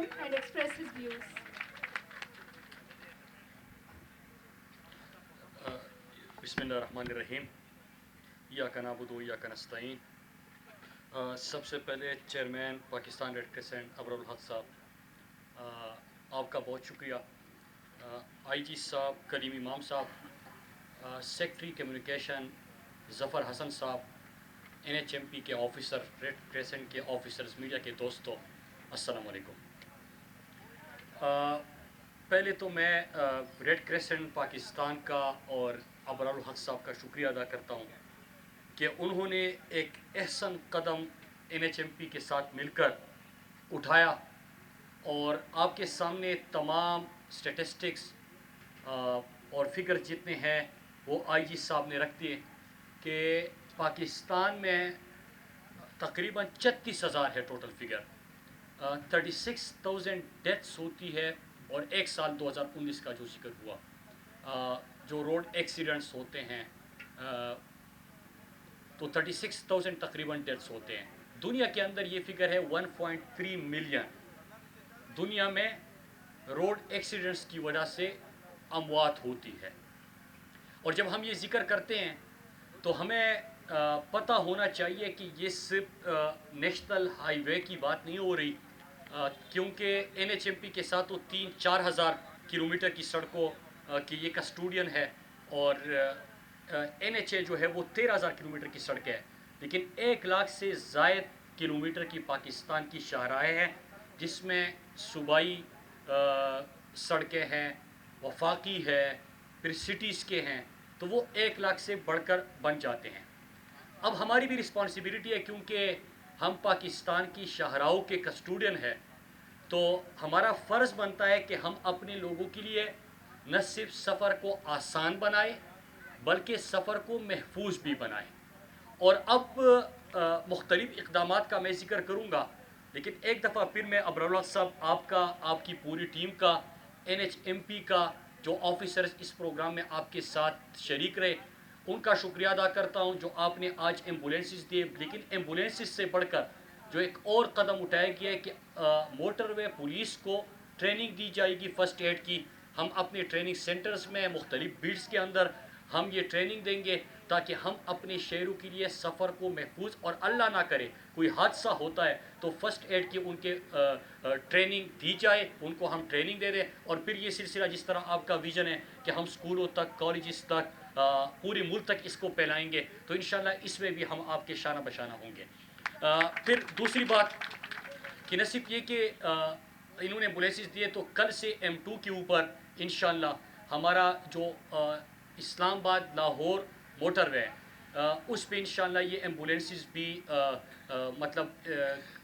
contribute and express his views. بسم اللہ الرحمن الرحیم. ایاک نعبد و ایاک نستعین. سب سے پہلے چیئرمین پاکستان ریڈ کریسنٹ ابرالحق صاحب, آپ کا بہت شکریہ. آئی جی صاحب کلیم امام صاحب, سیکٹری کمیونیکیشن ظفر حسن صاحب, این ایچ ایم پی کے آفیسر, ریڈ کریسنٹ کے آفیسرز, میڈیا کے دوستوں, السلام علیکم. پہلے تو میں ریڈ کریسنٹ پاکستان کا اور ابرالحق صاحب کا شکریہ ادا کرتا ہوں کہ انہوں نے ایک احسن قدم این ایچ ایم پی کے ساتھ مل کر اٹھایا, اور آپ کے سامنے تمام اسٹیٹسٹکس اور فگر جتنے ہیں وہ آئی جی صاحب نے رکھ دیے کہ پاکستان میں تقریباً 36,000 ہے ٹوٹل فگر, 36,000 ڈیتھس ہوتی ہے, اور ایک سال 2019 کا جو ذکر ہوا جو روڈ ایکسیڈنٹس ہوتے ہیں تو 36,000 تقریباً ڈیتھس ہوتے ہیں. دنیا کے اندر یہ فگر ہے 1.3 ملین دنیا میں روڈ ایکسیڈنٹس کی وجہ سے اموات ہوتی ہے. اور جب ہم یہ ذکر کرتے ہیں تو ہمیں پتہ ہونا چاہیے کہ یہ صرف نیشنل ہائی وے کی بات نہیں ہو رہی, کیونکہ این ایچ ایم پی کے ساتھ تو 3-4 ہزار کلومیٹر کی سڑکوں کی یہ کسٹوڈین ہے, اور این ایچ اے جو ہے وہ 13,000 کلومیٹر کی سڑک ہے, لیکن 1 لاکھ سے زائد کلومیٹر کی پاکستان کی شاہراہیں ہیں, جس میں صوبائی سڑکیں ہیں, وفاقی ہے, پھر سٹیز کے ہیں, تو وہ 1 لاکھ سے بڑھ کر بن جاتے ہیں. اب ہماری بھی رسپانسبلٹی ہے, کیونکہ ہم پاکستان کی شاہراہوں کے کسٹوڈین ہیں, تو ہمارا فرض بنتا ہے کہ ہم اپنے لوگوں کے لیے نہ صرف سفر کو آسان بنائیں بلکہ سفر کو محفوظ بھی بنائیں. اور اب مختلف اقدامات کا میں ذکر کروں گا, لیکن ایک دفعہ پھر میں ابرالحق صاحب, آپ کا, آپ کی پوری ٹیم کا, این ایچ ایم پی کا, جو آفیسرز اس پروگرام میں آپ کے ساتھ شریک رہے, ان کا شکریہ ادا کرتا ہوں جو آپ نے آج ایمبولینسز دیے. لیکن ایمبولینسز سے بڑھ کر جو ایک اور قدم اٹھایا گیا ہے کہ موٹر وے پولیس کو ٹریننگ دی جائے گی فرسٹ ایڈ کی. ہم اپنے ٹریننگ سینٹرز میں مختلف بیٹس کے اندر ہم یہ ٹریننگ دیں گے تاکہ ہم اپنے شہروں کے لیے سفر کو محفوظ, اور اللہ نہ کرے کوئی حادثہ ہوتا ہے تو فرسٹ ایڈ کی ان کے ٹریننگ دی جائے, ان کو ہم ٹریننگ دے دیں. اور پھر یہ سلسلہ جس طرح آپ کا ویژن ہے کہ ہم اسکولوں تک, کالجز تک, پورے ملک تک اس کو پھیلائیں گے, تو انشاءاللہ اس میں بھی ہم آپ کے شانہ بشانہ ہوں گے. پھر دوسری بات کہ نہ صرف یہ کہ انہوں نے ایمبولینسز دیے, تو کل سے M2 کے اوپر انشاءاللہ ہمارا جو اسلام آباد لاہور موٹر وے اس پہ انشاءاللہ یہ ایمبولینسز بھی مطلب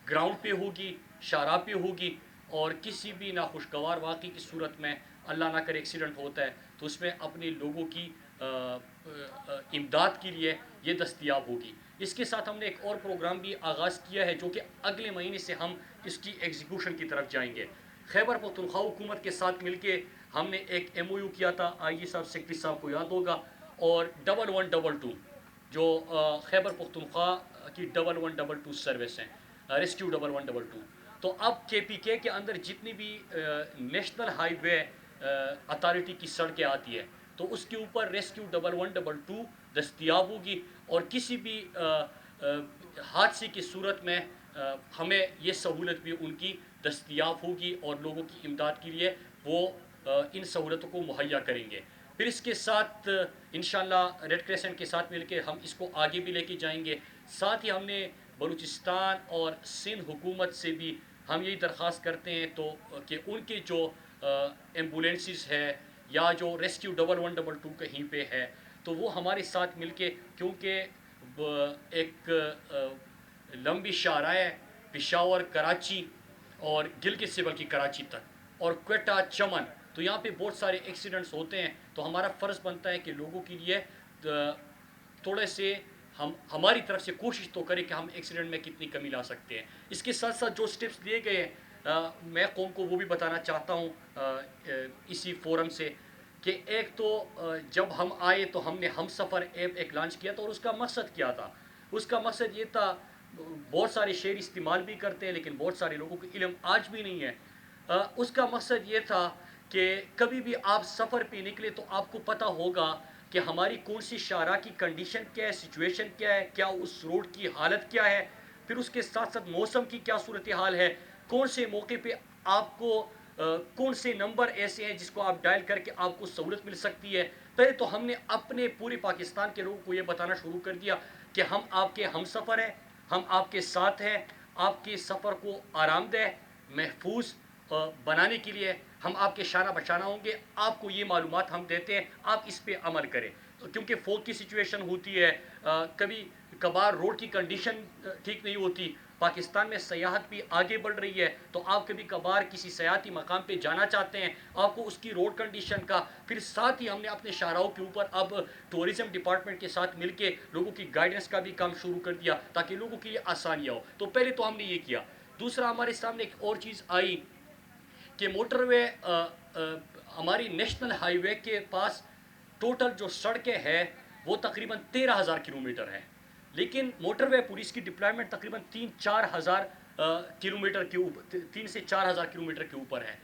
گراؤنڈ پہ ہوگی, شاہراہ پہ ہوگی, اور کسی بھی ناخوشگوار واقعے کی صورت میں اللہ نہ کرے ایکسیڈنٹ ہوتا ہے تو اس میں اپنے لوگوں کی امداد کے لیے یہ دستیاب ہوگی. اس کے ساتھ ہم نے ایک اور پروگرام بھی آغاز کیا ہے جو کہ اگلے مہینے سے ہم اس کی ایگزیکیوشن کی طرف جائیں گے. خیبر پختونخوا حکومت کے ساتھ مل کے ہم نے ایک ایم او یو کیا تھا, آئی جی صاحب, سیکرٹری صاحب کو یاد ہوگا, اور 1122 جو خیبر پختونخوا کی 1122 سروس ہیں, ریسکیو 1122. تو اب کے پی کے اندر جتنی بھی نیشنل ہائی وے اتھارٹی کی سڑکیں آتی ہے تو اس کے اوپر ریسکیو 1122 دستیاب ہوگی, اور کسی بھی حادثے کی صورت میں ہمیں یہ سہولت بھی ان کی دستیاب ہوگی, اور لوگوں کی امداد کے لیے وہ ان سہولتوں کو مہیا کریں گے. پھر اس کے ساتھ انشاءاللہ ریڈ کریسنٹ کے ساتھ مل کے ہم اس کو آگے بھی لے کے جائیں گے. ساتھ ہی ہم نے بلوچستان اور سندھ حکومت سے بھی ہم یہی درخواست کرتے ہیں تو کہ ان کے جو ایمبولینسز ہے یا جو ریسکیو 1122 کہیں پہ ہے تو وہ ہمارے ساتھ مل کے, کیونکہ ایک لمبی شاہراہ ہے پشاور کراچی اور گلگت سے بلکہ کراچی تک, اور کوئٹہ چمن, تو یہاں پہ بہت سارے ایکسیڈنٹس ہوتے ہیں, تو ہمارا فرض بنتا ہے کہ لوگوں کے لیے تھوڑے سے ہماری طرف سے کوشش تو کریں کہ ہم ایکسیڈنٹ میں کتنی کمی لا سکتے ہیں. اس کے ساتھ ساتھ جو سٹیپس لیے گئے ہیں میں قوم کو وہ بھی بتانا چاہتا ہوں اسی فورم سے, کہ ایک تو جب ہم آئے تو ہم نے ہم سفر ایپ ایک لانچ کیا تھا, اور اس کا مقصد کیا تھا؟ اس کا مقصد یہ تھا, بہت سارے شہری استعمال بھی کرتے ہیں لیکن بہت سارے لوگوں کو علم آج بھی نہیں ہے. اس کا مقصد یہ تھا کہ کبھی بھی آپ سفر پہ نکلے تو آپ کو پتہ ہوگا کہ ہماری کون سی شاہراہ کی کنڈیشن کیا ہے، سچویشن کیا ہے، کیا اس روڈ کی حالت کیا ہے، پھر اس کے ساتھ ساتھ موسم کی کیا صورتحال ہے، کون سے موقع پہ آپ کو کون سے نمبر ایسے ہیں جس کو آپ ڈائل کر کے آپ کو سہولت مل سکتی ہے۔ پہلے تو ہم نے اپنے پورے پاکستان کے لوگوں کو یہ بتانا شروع کر دیا کہ ہم آپ کے ہم سفر ہیں، ہم آپ کے ساتھ ہیں، آپ کے سفر کو آرام دہ، محفوظ بنانے کے لیے ہم آپ کے شانہ بشانہ ہوں گے، آپ کو یہ معلومات ہم دیتے ہیں، آپ اس پہ عمل کریں، کیونکہ فوگ کی سچویشن ہوتی ہے، کبھی کبھار روڈ کی کنڈیشن ٹھیک نہیں ہوتی، پاکستان میں سیاحت بھی آگے بڑھ رہی ہے، تو آپ کبھی کبھار کسی سیاحتی مقام پہ جانا چاہتے ہیں، آپ کو اس کی روڈ کنڈیشن کا، پھر ساتھ ہی ہم نے اپنے شاہراہوں کے اوپر اب ٹورزم ڈپارٹمنٹ کے ساتھ مل کے لوگوں کی گائیڈنس کا بھی کام شروع کر دیا تاکہ لوگوں کے لیے آسانیاں ہو۔ تو پہلے تو ہم نے یہ کیا۔ دوسرا ہمارے سامنے ایک اور چیز آئی کہ موٹر وے، ہماری نیشنل ہائی وے کے پاس ٹوٹل جو سڑکیں ہیں وہ تقریباً 13,000 کلومیٹر ہے، لیکن موٹر وے پولیس کی ڈپلائمنٹ تقریباً 3-4 ہزار کلومیٹر کے اوپر، 3 سے 4 ہزار کلومیٹر کے اوپر ہے۔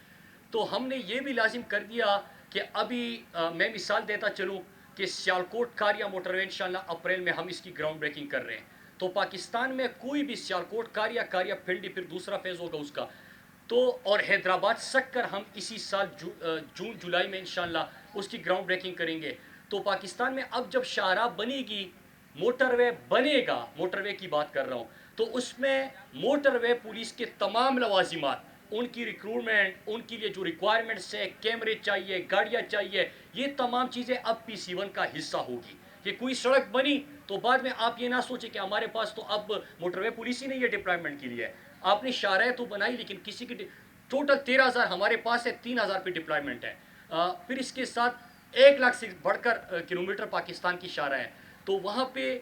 تو ہم نے یہ بھی لازم کر دیا کہ ابھی میں مثال دیتا چلوں کہ سیالکوٹ کاریا موٹر وے انشاءاللہ اپریل میں ہم اس کی گراؤنڈ بریکنگ کر رہے ہیں، تو پاکستان میں کوئی بھی سیالکوٹ کاریا پھنڈی پھر دوسرا فیز ہوگا اس کا، تو اور حیدرآباد سکر ہم اسی سال جون جولائی میں انشاءاللہ اس کی گراؤنڈ بریکنگ کریں گے۔ تو پاکستان میں اب جب شاہراہ بنے گی، موٹر وے بنے گا، موٹر وے کی بات کر رہا ہوں، تو اس میں موٹر وے پولیس کے تمام لوازمات، ان کی ریکروٹمنٹ، ان کے لیے جو ریکوائرمنٹس ہے، کیمرے چاہیے، گاڑیاں چاہیے، یہ تمام چیزیں اب PC1 کا حصہ ہوگی۔ کہ کوئی سڑک بنی تو بعد میں آپ یہ نہ سوچیں کہ ہمارے پاس تو اب موٹر وے پولیس ہی نہیں ہے ڈپلائمنٹ کے لیے، آپ نے شاہراہ تو بنائی لیکن کسی کی ٹوٹل 13,000 ہمارے پاس ہے، 3,000 پہ ڈپلائمنٹ ہے، پھر اس کے ساتھ 1 لاکھ سے بڑھ کر کلومیٹر پاکستان کی شاہراہ ہے، تو وہاں پہ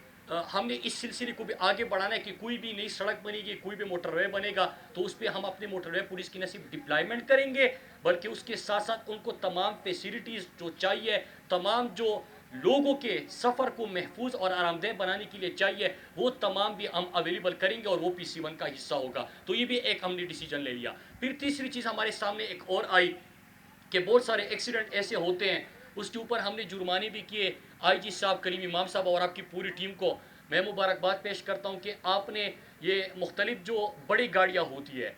ہم نے اس سلسلے کو بھی آگے بڑھانا ہے کہ کوئی بھی نئی سڑک بنے گی، کوئی بھی موٹر وے بنے گا تو اس پہ ہم اپنے موٹر وے پولیس کی نہ صرف ڈپلائمنٹ کریں گے بلکہ اس کے ساتھ ساتھ ان کو تمام فیسلٹیز جو چاہیے، تمام جو لوگوں کے سفر کو محفوظ اور آرام دہ بنانے کے لیے چاہیے، وہ تمام بھی ہم اویلیبل کریں گے اور وہ PC1 کا حصہ ہوگا۔ تو یہ بھی ایک ہم نے ڈیسیجن لے لیا۔ پھر تیسری چیز ہمارے سامنے ایک اور آئی کہ بہت سارے ایکسیڈنٹ ایسے ہوتے ہیں، اس کے اوپر ہم نے جرمانے بھی کیے۔ IG صاحب، کریم امام صاحب اور آپ کی پوری ٹیم کو میں مبارکباد پیش کرتا ہوں کہ آپ نے یہ مختلف جو بڑی گاڑیاں ہوتی ہے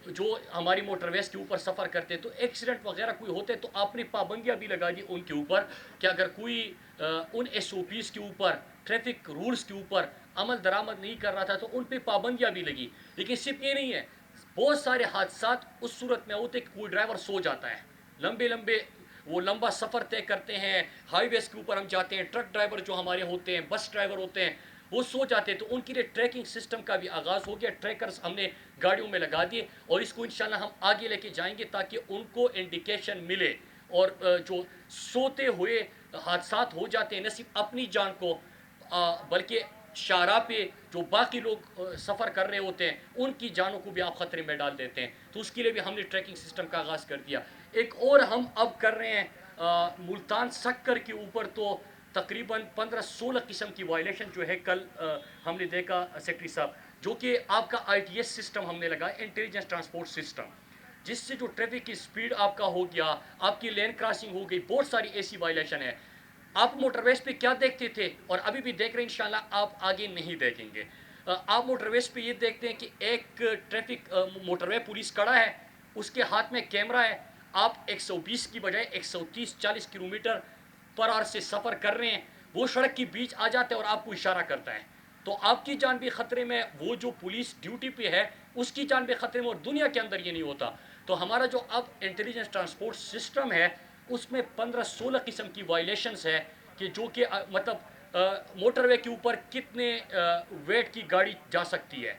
جو ہماری موٹر ویز کے اوپر سفر کرتے ہیں، تو ایکسیڈنٹ وغیرہ کوئی ہوتے تو آپ نے پابندیاں بھی لگا دی ان کے اوپر کہ اگر کوئی ان SOPs کے اوپر، ٹریفک رولز کے اوپر عمل درآمد نہیں کر رہا تھا تو ان پہ پابندیاں بھی لگی۔ لیکن صرف یہ نہیں ہے، بہت سارے حادثات اس صورت میں ہوتے کہ کوئی ڈرائیور سو جاتا ہے، لمبے وہ لمبا سفر طے کرتے ہیں، ہائی ویز کے اوپر ہم جاتے ہیں، ٹرک ڈرائیور جو ہمارے ہوتے ہیں، بس ڈرائیور ہوتے ہیں، وہ سو جاتے ہیں، تو ان کے لیے ٹریکنگ سسٹم کا بھی آغاز ہو گیا، ٹریکرز ہم نے گاڑیوں میں لگا دیے اور اس کو انشاءاللہ ہم آگے لے کے جائیں گے تاکہ ان کو انڈیکیشن ملے اور جو سوتے ہوئے حادثات ہو جاتے ہیں نہ صرف اپنی جان کو بلکہ شاہراہ پہ جو باقی لوگ سفر کر رہے ہوتے ہیں ان کی جانوں کو بھی آپ خطرے میں ڈال دیتے ہیں، تو اس کے لیے بھی ہم نے ٹریکنگ سسٹم کا آغاز کر دیا۔ ایک اور ہم اب کر رہے ہیں ملتان سکر کے اوپر، تو تقریباً 15-16 قسم کی وائلیشن جو ہے کل ہم نے دیکھا سیکٹری صاحب، جو کہ آپ کا ITS سسٹم ہم نے لگایا، انٹیلیجنس ٹرانسپورٹ سسٹم، جس سے جو ٹریفک کی سپیڈ آپ کا ہو گیا، آپ کی لین کراسنگ ہو گئی، بہت ساری ایسی وائلیشن ہے۔ آپ موٹر ویز پہ کیا دیکھتے تھے اور ابھی بھی دیکھ رہے ہیں، انشاءاللہ آپ آگے نہیں دیکھیں گے۔ آپ موٹر ویز پہ یہ دیکھتے ہیں کہ ایک ٹریفک موٹر وے پولیس کڑا ہے، اس کے ہاتھ میں کیمرہ ہے، آپ 120 کی بجائے 130-40 کلومیٹر پر آور سے سفر کر رہے ہیں، وہ سڑک کے بیچ آ جاتا ہے اور آپ کو اشارہ کرتا ہے، تو آپ کی جان بھی خطرے میں، وہ جو پولیس ڈیوٹی پہ ہے اس کی جان بھی خطرے میں، اور دنیا کے اندر یہ نہیں ہوتا۔ تو ہمارا جو اب انٹیلیجنس ٹرانسپورٹ سسٹم ہے اس میں 15-16 قسم کی وائلیشنز ہے کہ جو کہ مطلب موٹر وے کے اوپر کتنے ویٹ کی گاڑی جا سکتی ہے،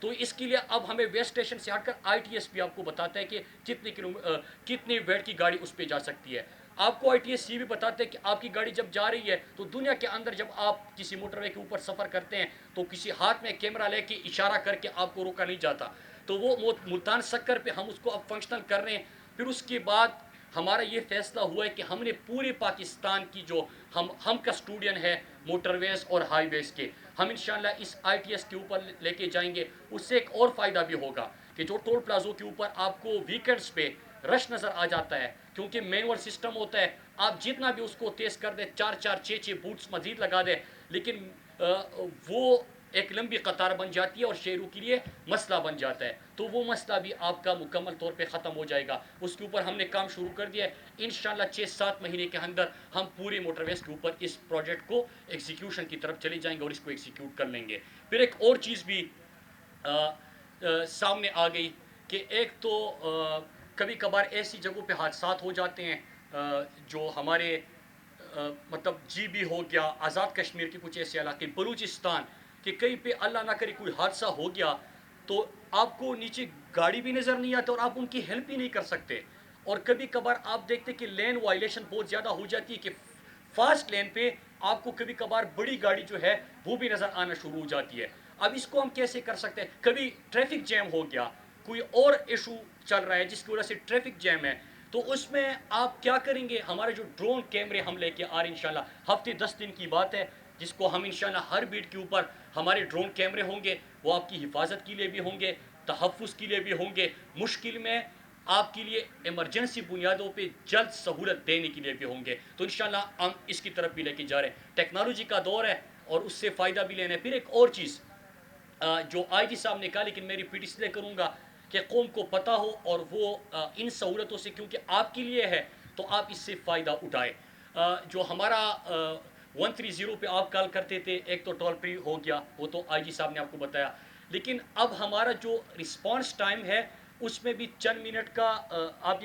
تو اس کے لیے اب ہمیں وے اسٹیشن سے ہٹ کر ITS بھی آپ کو بتاتا ہے کہ کتنے ویٹ کی گاڑی اس پہ جا سکتی ہے۔ آپ کو ITS یہ بھی بتاتے ہیں کہ آپ کی گاڑی جب جا رہی ہے تو دنیا کے اندر جب آپ کسی موٹر وے کے اوپر سفر کرتے ہیں تو کسی ہاتھ میں کیمرہ لے کے اشارہ کر کے آپ کو روکا نہیں جاتا، تو وہ ملتان سکر پہ ہم اس کو اب فنکشنل کر رہے ہیں۔ پھر اس کے بعد ہمارا یہ فیصلہ ہوا ہے کہ ہم نے پورے پاکستان کی جو ہم کسٹوڈین ہے موٹر ویز اور ہائی ویز کے، ہم انشاءاللہ اس ITS کے اوپر لے کے جائیں گے، اس سے ایک اور فائدہ بھی ہوگا کہ جو ٹول پلازوں کے اوپر آپ کو ویکینڈز پہ رش نظر آ جاتا ہے، کیونکہ مینول سسٹم ہوتا ہے، آپ جتنا بھی اس کو تیز کر دیں، 4 4 6 6 بوٹس مزید لگا دیں، لیکن وہ ایک لمبی قطار بن جاتی ہے اور شہروں کے لیے مسئلہ بن جاتا ہے، تو وہ مسئلہ بھی آپ کا مکمل طور پہ ختم ہو جائے گا. اس کے اوپر ہم نے کام شروع کر دیا ہے. انشاءاللہ 6 7 مہینے کے اندر ہم پورے موٹر ویز کے اوپر اس پروجیکٹ کو ایگزیکیوشن کی طرف چلے جائیں گے اور اس کو ایگزیکیوٹ کر لیں گے. پھر ایک اور چیز بھی سامنے آ گئی کہ ایک تو کبھی کبھار ایسی جگہوں پہ حادثات ہو جاتے ہیں جو ہمارے مطلب جی بی ہو گیا، آزاد کشمیر کے کچھ ایسے علاقے، بلوچستان، کہ کہیں پہ اللہ نہ کرے کوئی حادثہ ہو گیا تو آپ کو نیچے گاڑی بھی نظر نہیں آتی اور آپ ان کی ہیلپ بھی نہیں کر سکتے. اور کبھی کبھار آپ دیکھتے کہ لین وائلیشن بہت زیادہ ہو جاتی ہے کہ فاسٹ لین پہ آپ کو کبھی کبھار بڑی گاڑی جو ہے وہ بھی نظر آنا شروع ہو جاتی ہے. اب اس کو ہم کیسے کر سکتے ہیں؟ کبھی ٹریفک جیم ہو گیا، کوئی اور ایشو چل رہا ہے جس کی وجہ سے ٹریفک جیم ہے، تو اس میں آپ کیا کریں گے؟ ہمارے جو ڈرون کیمرے ہم لے کے آ رہے ہیں انشاءاللہ، ہفتے 10 دن کی بات ہے، جس کو ہم انشاءاللہ ہر بیٹ کے اوپر ہمارے ڈرون کیمرے ہوں گے. وہ آپ کی حفاظت کے لیے بھی ہوں گے، تحفظ کے لیے بھی ہوں گے، مشکل میں آپ کے لیے ایمرجنسی بنیادوں پہ جلد سہولت دینے کے لیے بھی ہوں گے. تو انشاءاللہ ہم اس کی طرف بھی لے کے جا رہے ہیں. ٹیکنالوجی کا دور ہے اور اس سے فائدہ بھی لینا ہے. پھر ایک اور چیز جو آئی جی صاحب نے کہا لیکن میری پیٹی سے کروں گا کہ قوم کو پتہ ہو اور وہ ان سہولتوں سے، کیونکہ آپ کے لیے ہے تو آپ اس سے فائدہ اٹھائیں. جو ہمارا 130 پہ آپ کال کرتے تھے، ایک تو ٹول فری ہو گیا، وہ تو آئی جی صاحب نے آپ کو بتایا، لیکن اب ہمارا جو رسپانس ٹائم ہے اس میں بھی چند منٹ کا آپ